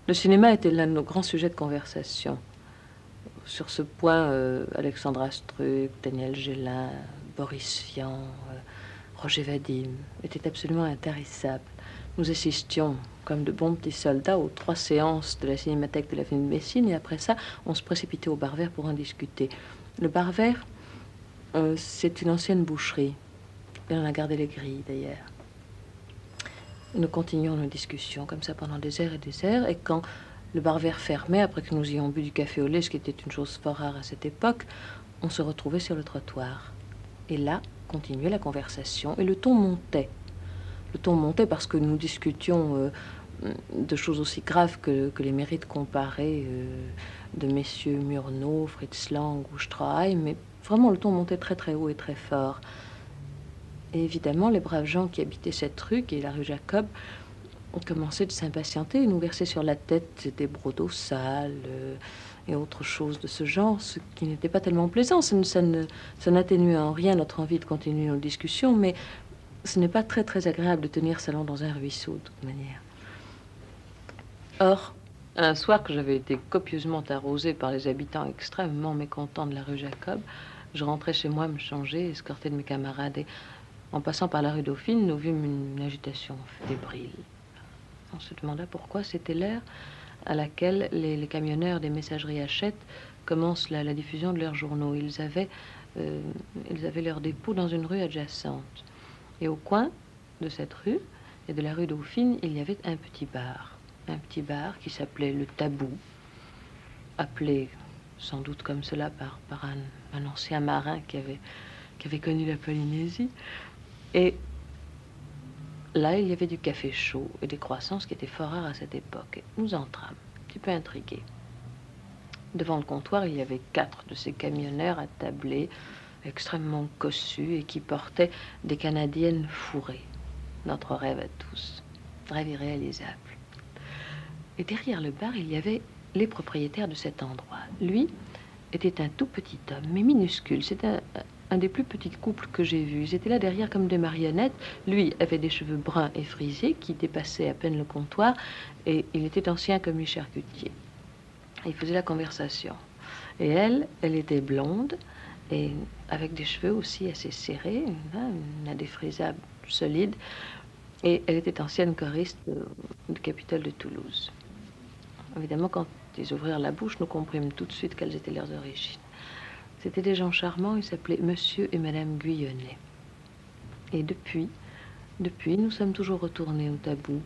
Le cinéma était l'un de nos grands sujets de conversation. Sur ce point, Alexandra Struck, Daniel Gélin, Boris Vian, Roger Vadim étaient absolument intarissables. Nous assistions, comme de bons petits soldats, aux 3 séances de la Cinémathèque de l'avenue de Messine, et après ça, on se précipitait au bar vert pour en discuter. Le bar vert, c'est une ancienne boucherie. Et on a gardé les grilles, d'ailleurs. Nous continuions nos discussions comme ça pendant des heures et des heures, et quand le bar vert fermait, après que nous ayons bu du café au lait, ce qui était une chose fort rare à cette époque, on se retrouvait sur le trottoir. Et là, continuait la conversation, et le ton montait. Le ton montait parce que nous discutions de choses aussi graves que les mérites comparés de messieurs Murnau, Fritz Lang ou Stroheim, mais vraiment le ton montait très très haut et très fort. Et évidemment, les braves gens qui habitaient cette rue, qui est la rue Jacob, ont commencé de s'impatienter et nous verser sur la tête des brodeaux sales et autres choses de ce genre, ce qui n'était pas tellement plaisant. Ça n'atténuait en rien notre envie de continuer nos discussions, mais ce n'est pas très très agréable de tenir salon dans un ruisseau, de toute manière. Or, un soir que j'avais été copieusement arrosée par les habitants extrêmement mécontents de la rue Jacob, je rentrais chez moi me changer, escortée de mes camarades, et en passant par la rue Dauphine, nous vîmes une agitation fébrile. On se demanda pourquoi. C'était l'heure à laquelle les camionneurs des messageries Hachette commencent la diffusion de leurs journaux. Ils avaient leur dépôt dans une rue adjacente. Et au coin de cette rue et de la rue Dauphine, il y avait un petit bar. Un petit bar qui s'appelait le Tabou, appelé sans doute comme cela par un ancien marin qui avait connu la Polynésie. Et là, il y avait du café chaud et des croissants, ce qui était fort rare à cette époque. Et nous entrâmes, un petit peu intrigués. Devant le comptoir, il y avait 4 de ces camionneurs attablés, extrêmement cossus et qui portaient des Canadiennes fourrées. Notre rêve à tous, rêve irréalisable. Et derrière le bar, il y avait les propriétaires de cet endroit. Lui était un tout petit homme, mais minuscule. C'était un des plus petits couples que j'ai vus. Ils étaient là derrière comme des marionnettes. Lui avait des cheveux bruns et frisés qui dépassaient à peine le comptoir, et il était ancien commis charcutier. Il faisait la conversation. Et elle était blonde, et avec des cheveux aussi assez serrés, une indéfrisable solide, et elle était ancienne choriste du Capitole de Toulouse. Évidemment, quand ils ouvrirent la bouche, nous comprîmes tout de suite quelles étaient leurs origines. C'étaient des gens charmants, ils s'appelaient Monsieur et Madame Guyonnet. Et depuis, nous sommes toujours retournés au Tabou,